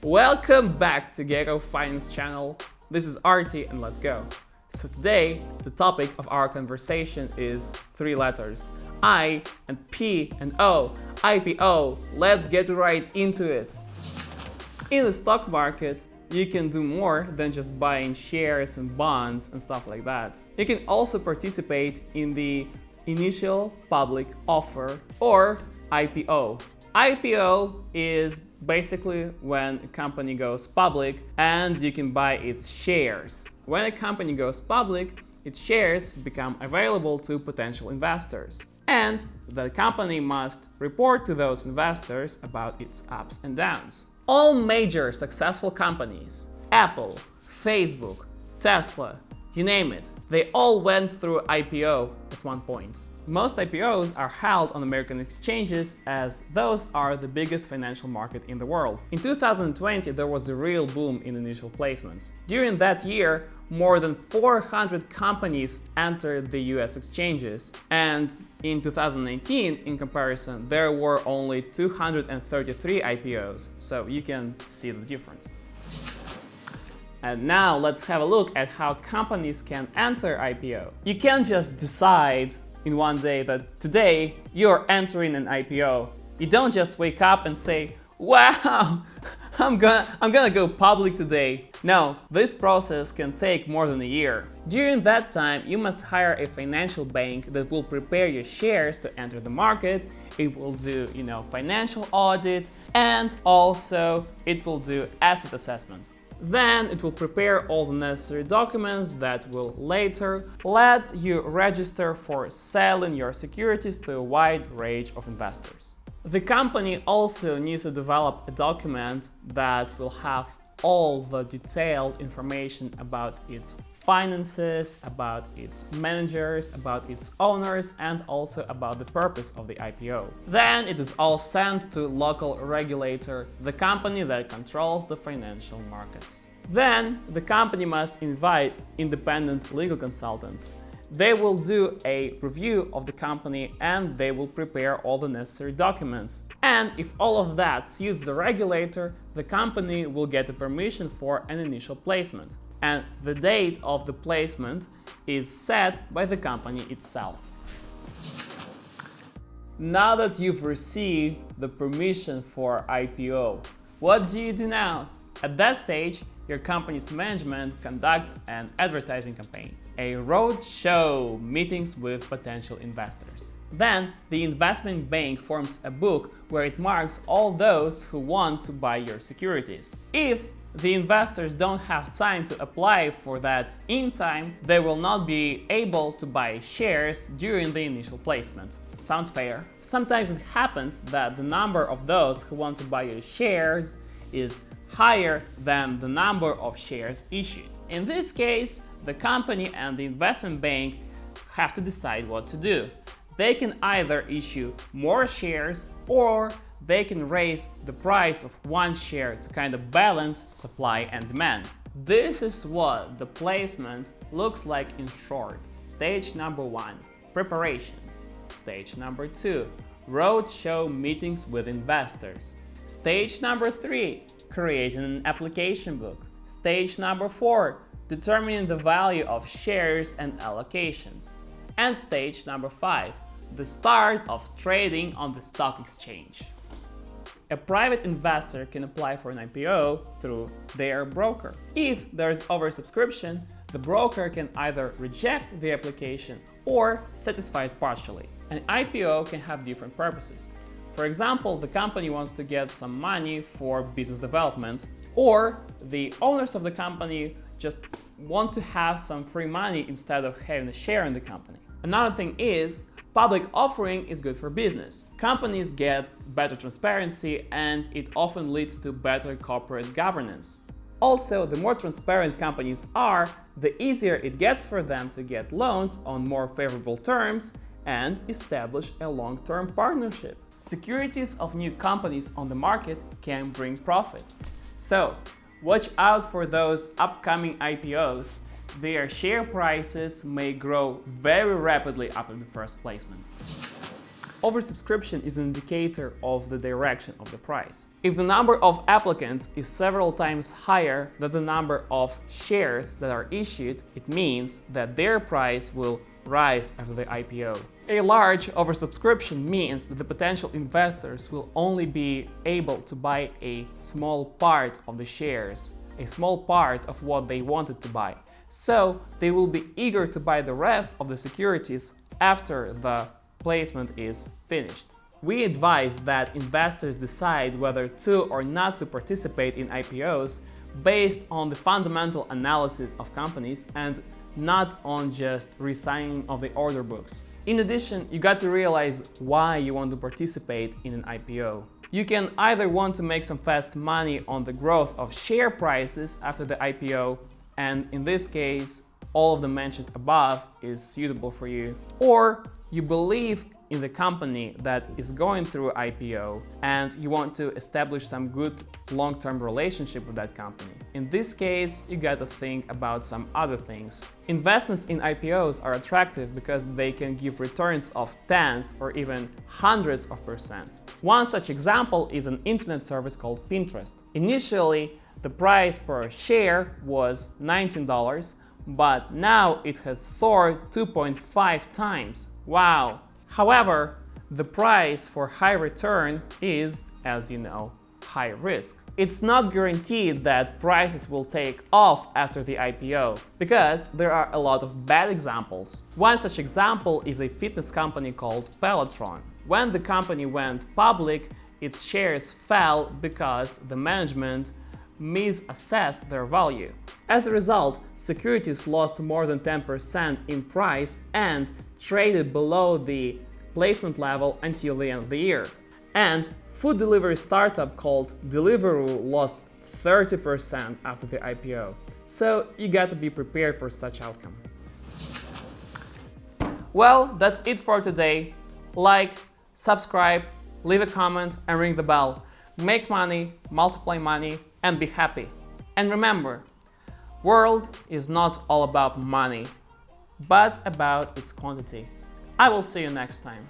Welcome back to Gecko Finance channel. This is Artie and let's go. So today, the topic of our conversation is three letters. I and P and O, IPO. Let's get right into it. In the stock market, you can do more than just buying shares and bonds and stuff like that. You can also participate in the initial public offer or IPO. IPO is basically when a company goes public and you can buy its shares. When a company goes public, its shares become available to potential investors. And the company must report to those investors about its ups and downs. All major successful companies, Apple, Facebook, Tesla, you name it, they all went through IPO at one point. Most IPOs are held on American exchanges as those are the biggest financial market in the world. In 2020, there was a real boom in initial placements. During that year, more than 400 companies entered the US exchanges, and in 2019, in comparison, there were only 233 IPOs, so you can see the difference. And now let's have a look at how companies can enter IPO. You can't just decide in one day that today you're entering an IPO. You don't just wake up and say, wow, I'm gonna go public today. No, this process can take more than a year. During that time, you must hire a financial bank that will prepare your shares to enter the market. It will do, financial audit, and also it will do asset assessment. Then it will prepare all the necessary documents that will later let you register for selling your securities to a wide range of investors. The company also needs to develop a document that will have all the detailed information about its finances, about its managers, about its owners, and also about the purpose of the IPO. Then it is all sent to local regulator, the company that controls the financial markets. Then the company must invite independent legal consultants. They will do a review of the company and they will prepare all the necessary documents. And if all of that suits the regulator, the company will get a permission for an initial placement. And the date of the placement is set by the company itself. Now that you've received the permission for IPO, what do you do now? At that stage, your company's management conducts an advertising campaign, a roadshow, meetings with potential investors. Then the investment bank forms a book where it marks all those who want to buy your securities. If the investors don't have time to apply for that in time, they will not be able to buy shares during the initial placement. Sounds fair? Sometimes it happens that the number of those who want to buy your shares is higher than the number of shares issued. In this case, the company and the investment bank have to decide what to do. They can either issue more shares or they can raise the price of one share to kind of balance supply and demand. This is what the placement looks like in short. Stage number 1, preparations. Stage number 2, roadshow meetings with investors. Stage number 3, creating an application book. Stage number 4, determining the value of shares and allocations. And stage number 5, the start of trading on the stock exchange. A private investor can apply for an IPO through their broker. If there is oversubscription, the broker can either reject the application or satisfy it partially. An IPO can have different purposes. For example, the company wants to get some money for business development, or the owners of the company just want to have some free money instead of having a share in the company. Another thing is, public offering is good for business. Companies get better transparency and it often leads to better corporate governance. Also, the more transparent companies are, the easier it gets for them to get loans on more favorable terms and establish a long-term partnership. Securities of new companies on the market can bring profit. So, watch out for those upcoming IPOs. Their share prices may grow very rapidly after the first placement. oversubscription is an indicator of the direction of the price. If the number of applicants is several times higher than the number of shares that are issued, it means that their price will rise after the IPO. A large oversubscription means that the potential investors will only be able to buy a small part of the shares, a small part of what they wanted to buy. So they will be eager to buy the rest of the securities after the placement is finished. We advise that investors decide whether to or not to participate in IPOs based on the fundamental analysis of companies and not on just re-signing of the order books. In addition, you got to realize why you want to participate in an IPO. You can either want to make some fast money on the growth of share prices after the IPO, and in this case, all of the mentioned above is suitable for you, or you believe in the company that is going through IPO and you want to establish some good long-term relationship with that company. In this case, you got to think about some other things. Investments in IPOs are attractive because they can give returns of tens or even hundreds of %. One such example is an internet service called Pinterest. Initially, the price per share was $19, but now it has soared 2.5 times. Wow! However, the price for high return is, as you know, high risk. It's not guaranteed that prices will take off after the IPO, because there are a lot of bad examples. One such example is a fitness company called Peloton. When the company went public, its shares fell because the management misassessed their value. As a result, securities lost more than 10% in price and traded below the placement level until the end of the year. And food delivery startup called Deliveroo lost 30% after the IPO. So you got to be prepared for such outcome. Well, that's it for today. Like, subscribe, leave a comment and ring the bell. Make money, multiply money, and be happy. And remember, world is not all about money, but about its quantity. I will see you next time.